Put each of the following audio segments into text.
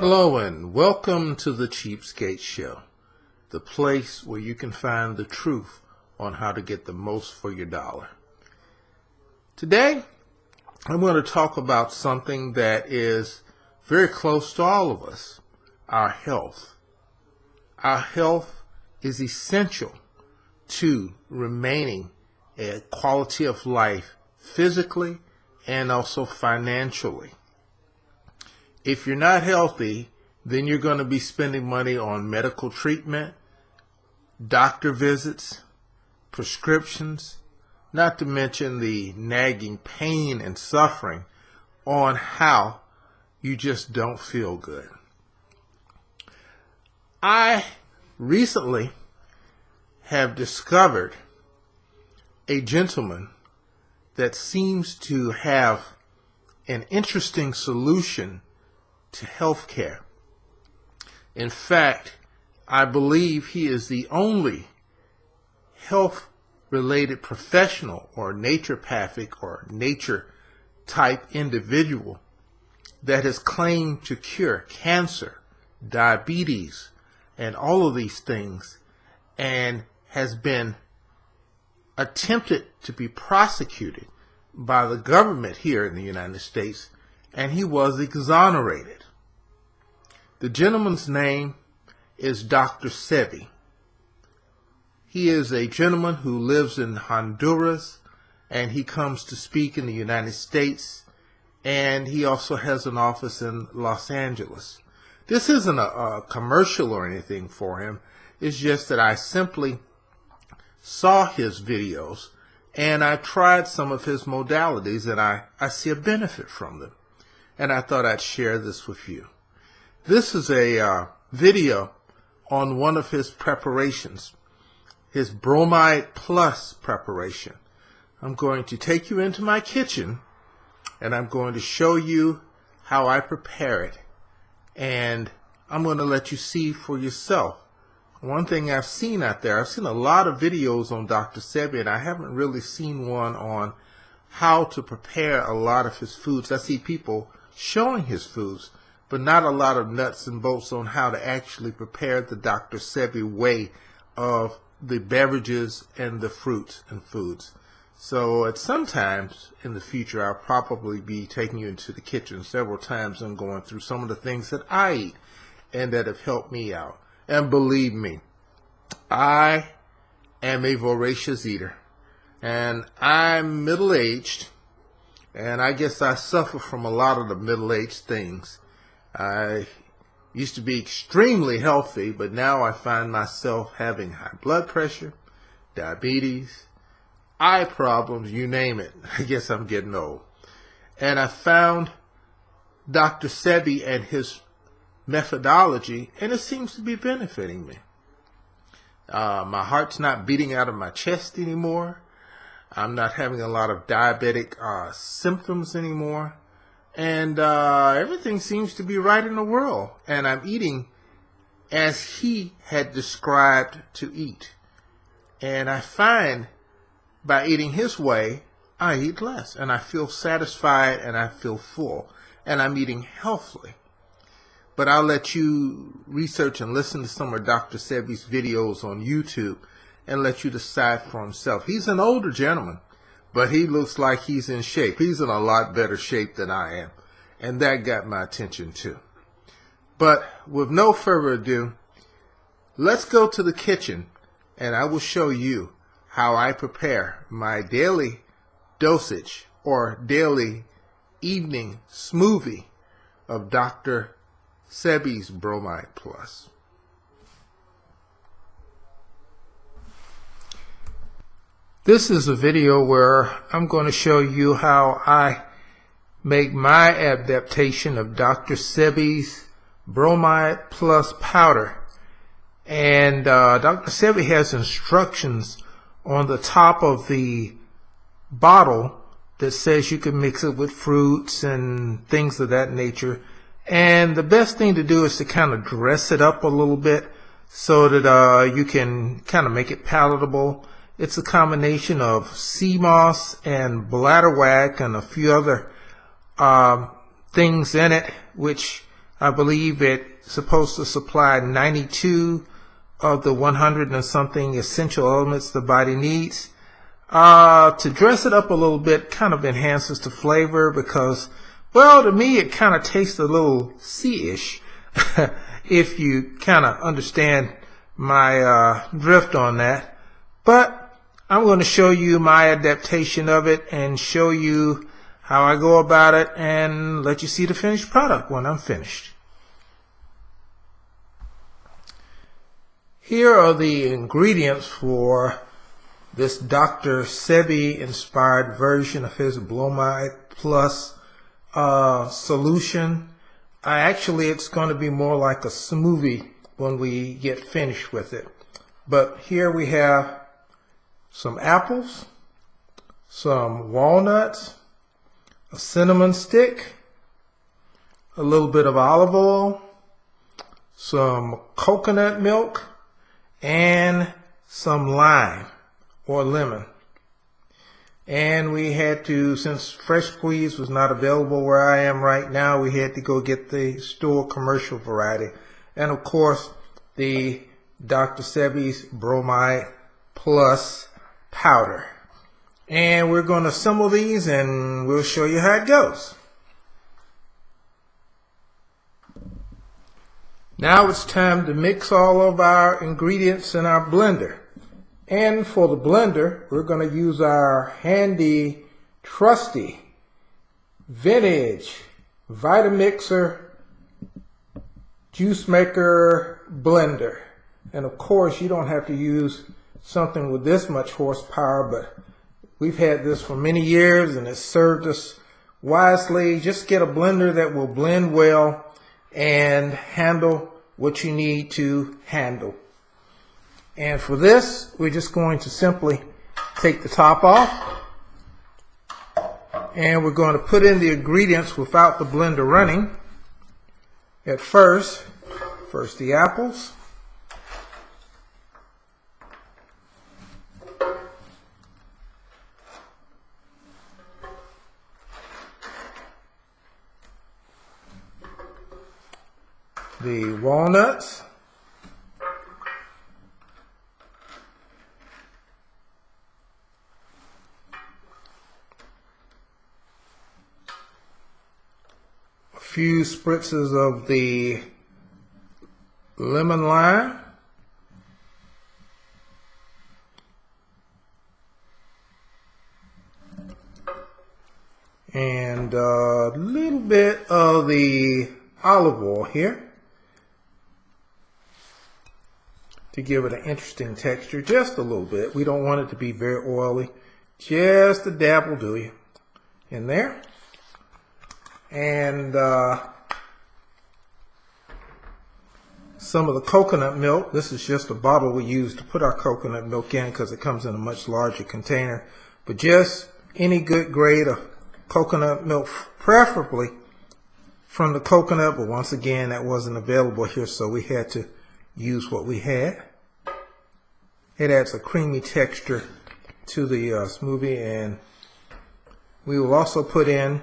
Hello and welcome to the Cheapskate Show, the place where you can find the truth on how to get the most for your dollar. Today, I'm going to talk about something that is very close to all of us, our health. Our health is essential to remaining a quality of life physically and also financially. If you're not healthy, then you're going to be spending money on medical treatment, doctor visits, prescriptions, not to mention the nagging pain and suffering on how you just don't feel good. I recently have discovered a gentleman that seems to have an interesting solution to healthcare. In fact, I believe he is the only health-related professional or naturopathic or nature-type individual that has claimed to cure cancer, diabetes, and all of these things, and has been attempted to be prosecuted by the government here in the United States, and he was exonerated. The gentleman's name is Dr. SEBI. He is a gentleman who lives in Honduras, and he comes to speak in the United States, and he also has an office in Los Angeles. This isn't a commercial or anything for him. It's just that I simply saw his videos, and I tried some of his modalities, and I see a benefit from them. And I thought I'd share this with you. This is a video on one of his preparations, his Bromide Plus preparation. I'm going to take you into my kitchen, and I'm going to show you how I prepare it. And I'm going to let you see for yourself. One thing I've seen out there, I've seen a lot of videos on Dr. SEBI, and I haven't really seen one on how to prepare a lot of his foods. I see people showing his foods, but not a lot of nuts and bolts on how to actually prepare the Dr. SEBI way of the beverages and the fruits and foods. So at some times in the future, I'll probably be taking you into the kitchen several times and going through some of the things that I eat and that have helped me out. And believe me, I am a voracious eater, and I'm middle-aged, and I guess I suffer from a lot of the middle-aged things. I used to be extremely healthy, but now I find myself having high blood pressure, diabetes, eye problems, you name it. I guess I'm getting old. And I found Dr. SEBI and his methodology, and it seems to be benefiting me. My heart's not beating out of my chest anymore. I'm not having a lot of diabetic symptoms anymore. And everything seems to be right in the world. And I'm eating as he had described to eat. And I find by eating his way, I eat less. And I feel satisfied and I feel full. And I'm eating healthily. But I'll let you research and listen to some of Dr. SEBI's videos on YouTube and let you decide for himself. He's an older gentleman, but he looks like he's in shape. He's in a lot better shape than I am. And that got my attention too. But with no further ado, let's go to the kitchen and I will show you how I prepare my daily dosage or daily evening smoothie of Dr. SEBI's Bromide Plus. This is a video where I'm going to show you how I make my adaptation of Dr. SEBI's Bromide Plus powder. And Dr. SEBI has instructions on the top of the bottle that says you can mix it with fruits and things of that nature. And the best thing to do is to kind of dress it up a little bit so that you can kind of make it palatable. It's a combination of sea moss and Bladderwack and a few other things in it, which I believe it's supposed to supply 92 of the 100 and something essential elements the body needs. To dress it up a little bit kind of enhances the flavor because, well, to me it kind of tastes a little sea-ish if you kind of understand my drift on that. But I'm going to show you my adaptation of it and show you how I go about it and let you see the finished product when I'm finished. Here are the ingredients for this Dr. Sebi inspired version of his Bromide Plus solution. Actually, it's going to be more like a smoothie when we get finished with it. But here we have some apples, some walnuts, a cinnamon stick, a little bit of olive oil, some coconut milk, and some lime or lemon. And we had to, since fresh squeeze was not available where I am right now, we had to go get the store commercial variety. And of course, the Dr. Sebi's Bromide Plus powder. And we're going to assemble these and we'll show you how it goes. Now it's time to mix all of our ingredients in our blender. And for the blender, we're going to use our handy, trusty, vintage Vitamixer juice maker blender. And of course, you don't have to use something with this much horsepower, but we've had this for many years and it's served us wisely. Just get a blender that will blend well and handle what you need to handle. And for this, we're just going to simply take the top off and we're going to put in the ingredients without the blender running. At first the apples, the walnuts, a few spritzes of the lemon lime, and a little bit of the olive oil here to give it an interesting texture, just a little bit. We don't want it to be very oily. Just a dab will do you in there. And some of the coconut milk. This is just a bottle we use to put our coconut milk in because it comes in a much larger container. But just any good grade of coconut milk, preferably from the coconut, but once again that wasn't available here, so we had to use what we had. It adds a creamy texture to the smoothie, and we will also put in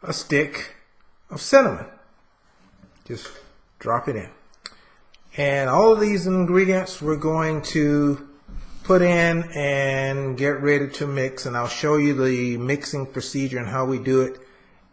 a stick of cinnamon. Just drop it in. And all of these ingredients we're going to put in and get ready to mix, and I'll show you the mixing procedure and how we do it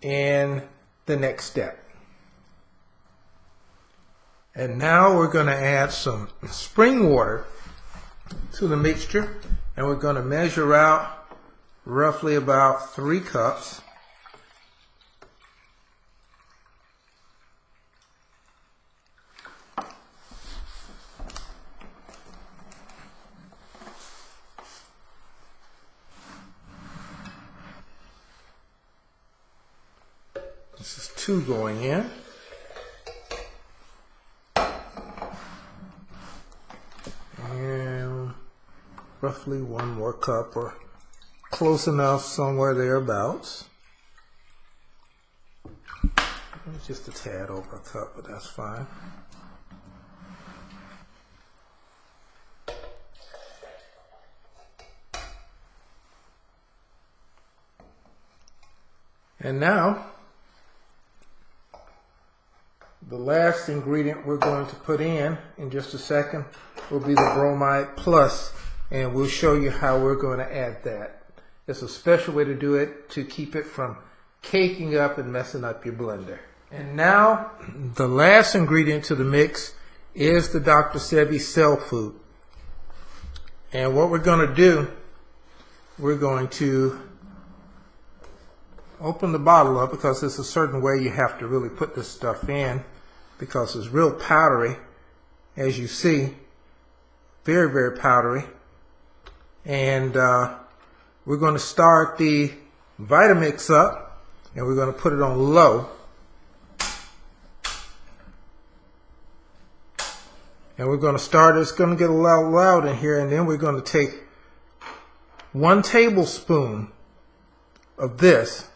in the next step. And now we're going to add some spring water to the mixture, and we're going to measure out roughly about 3 cups. This is 2 going in. And roughly 1 more cup, or close enough, somewhere thereabouts. Just a tad over a cup, but that's fine. And now the last ingredient we're going to put in just a second will be the Bromide Plus, and we'll show you how we're going to add that. It's a special way to do it to keep it from caking up and messing up your blender. And now the last ingredient to the mix is the Dr. Sebi Cell Food. And what we're going to do, we're going to open the bottle up, because it's a certain way you have to really put this stuff in, because it's real powdery, as you see, very, very powdery. And we're going to start the Vitamix up, and we're going to put it on low. And we're going to start, it's going to get a little loud in here, and then we're going to take 1 tablespoon of this,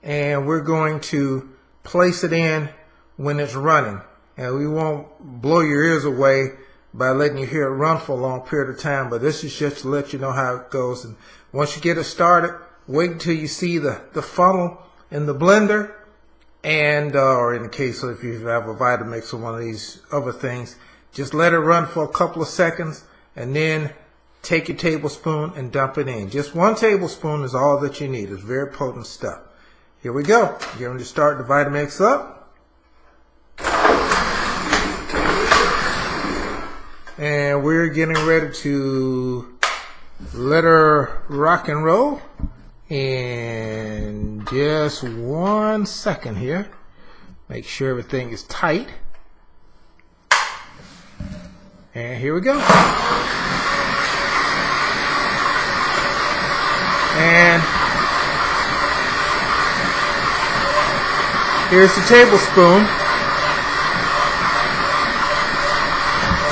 and we're going to place it in when it's running. And we won't blow your ears away by letting you hear it run for a long period of time, but this is just to let you know how it goes. And once you get it started, wait until you see the funnel in the blender, and or in the case of if you have a Vitamix or one of these other things, just let it run for a couple of seconds, and then take your tablespoon and dump it in. Just 1 tablespoon is all that you need. It's very potent stuff. Here we go. We're going to start the Vitamix up. And we're getting ready to let her rock and roll. In just 1 second here. Make sure everything is tight. And here we go. And here's the tablespoon.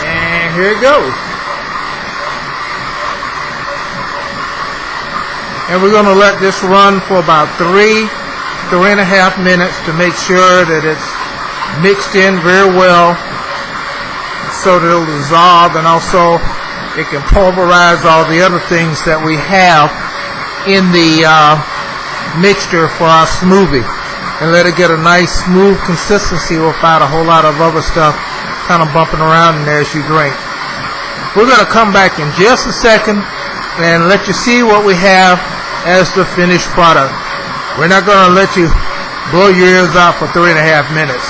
And here it goes. And we're going to let this run for about 3.5 minutes to make sure that it's mixed in very well, so that it'll dissolve, and also it can pulverize all the other things that we have in the mixture for our smoothie, and let it get a nice smooth consistency without a whole lot of other stuff kind of bumping around in there as you drink. We're going to come back in just a second and let you see what we have as the finished product. We're not going to let you blow your ears out for 3.5 minutes.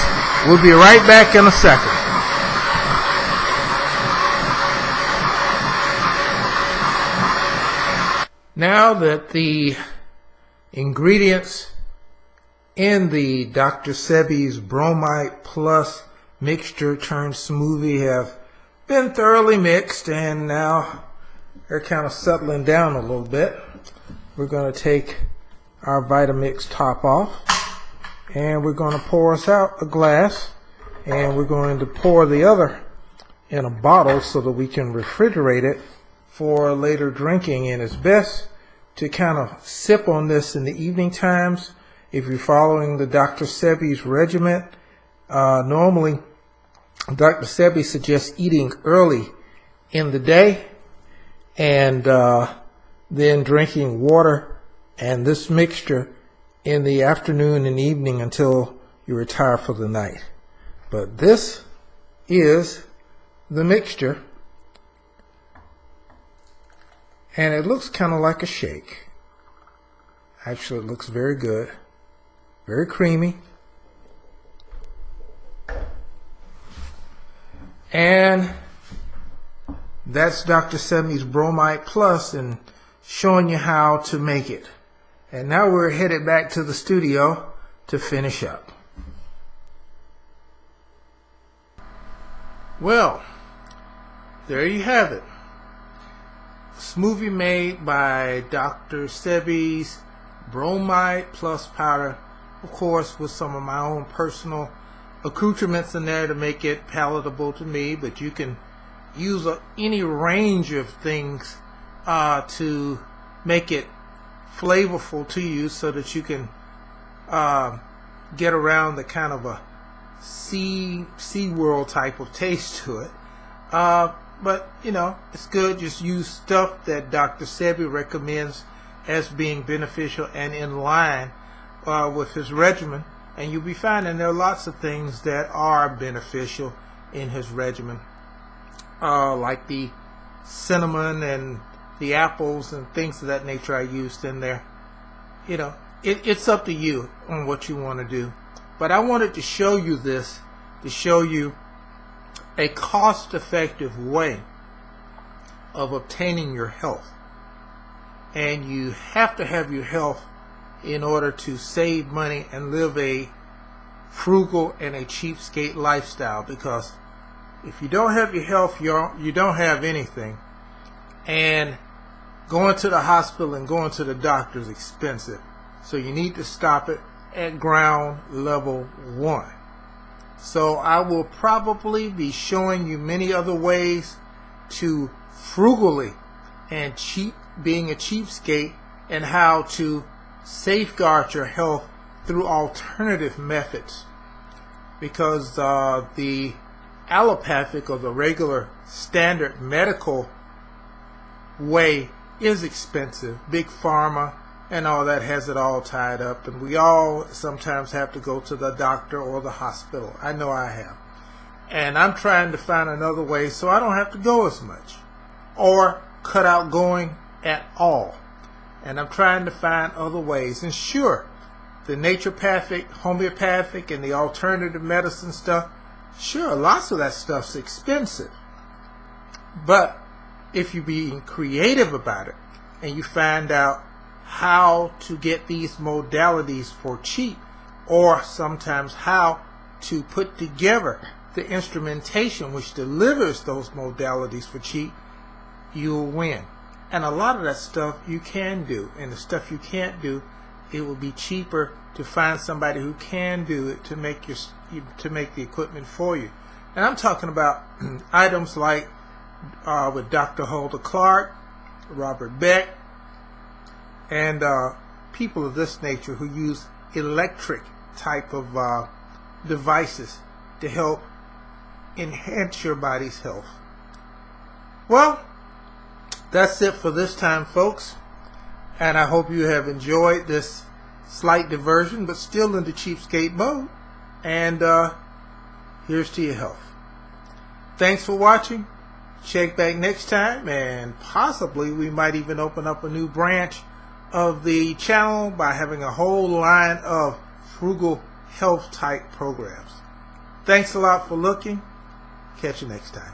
We'll be right back in a second. Now that the ingredients in the Dr. Sebi's Bromide Plus mixture turned smoothie have been thoroughly mixed, and now they're kind of settling down a little bit, we're going to take our Vitamix top off, and we're going to pour us out a glass, and we're going to pour the other in a bottle so that we can refrigerate it for later drinking. And it's best to kind of sip on this in the evening times if you're following the Dr. Sebi's regimen. Normally Dr. Sebi suggests eating early in the day, and then drinking water and this mixture in the afternoon and evening until you retire for the night. But this is the mixture, and it looks kind of like a shake. Actually, it looks very good, very creamy. And that's Dr. Sebi's Bromide Plus, and showing you how to make it. And now we're headed back to the studio to finish up. Well, there you have it. Smoothie made by Dr. Sebi's Bromide Plus powder, of course with some of my own personal accoutrements in there to make it palatable to me, but you can use any range of things to make it flavorful to you, so that you can get around the kind of a sea world type of taste to it. But you know, it's good. Just use stuff that Dr. Sebi recommends as being beneficial and in line with his regimen And you'll be finding there are lots of things that are beneficial in his regimen, like the cinnamon and the apples and things of that nature I used in there. You know, it's up to you on what you want to do. But I wanted to show you this, to show you a cost-effective way of obtaining your health. And you have to have your health in order to save money and live a frugal and a cheapskate lifestyle, because if you don't have your health, you don't have anything. And going to the hospital and going to the doctor is expensive. So you need to stop it at ground level 1. So I will probably be showing you many other ways to frugally and being a cheapskate, and how to safeguard your health through alternative methods, because the allopathic, or the regular standard medical way, is expensive. Big pharma and all that has it all tied up, and we all sometimes have to go to the doctor or the hospital. I know I have. And I'm trying to find another way so I don't have to go as much, or cut out going at all. And I'm trying to find other ways. And sure, the naturopathic, homeopathic, and the alternative medicine stuff, sure, lots of that stuff's expensive. But if you're being creative about it and you find out how to get these modalities for cheap, or sometimes how to put together the instrumentation which delivers those modalities for cheap, you'll win. And a lot of that stuff you can do, and the stuff you can't do, it will be cheaper to find somebody who can do it to make the equipment for you. And I'm talking about items like with Dr. Hulda Clark, Robert Beck, and people of this nature who use electric type of devices to help enhance your body's health. Well, that's it for this time, folks, and I hope you have enjoyed this slight diversion, but still in the cheapskate mode. And here's to your health. Thanks for watching. Check back next time, and possibly we might even open up a new branch of the channel by having a whole line of frugal health type programs. Thanks a lot for looking. Catch you next time.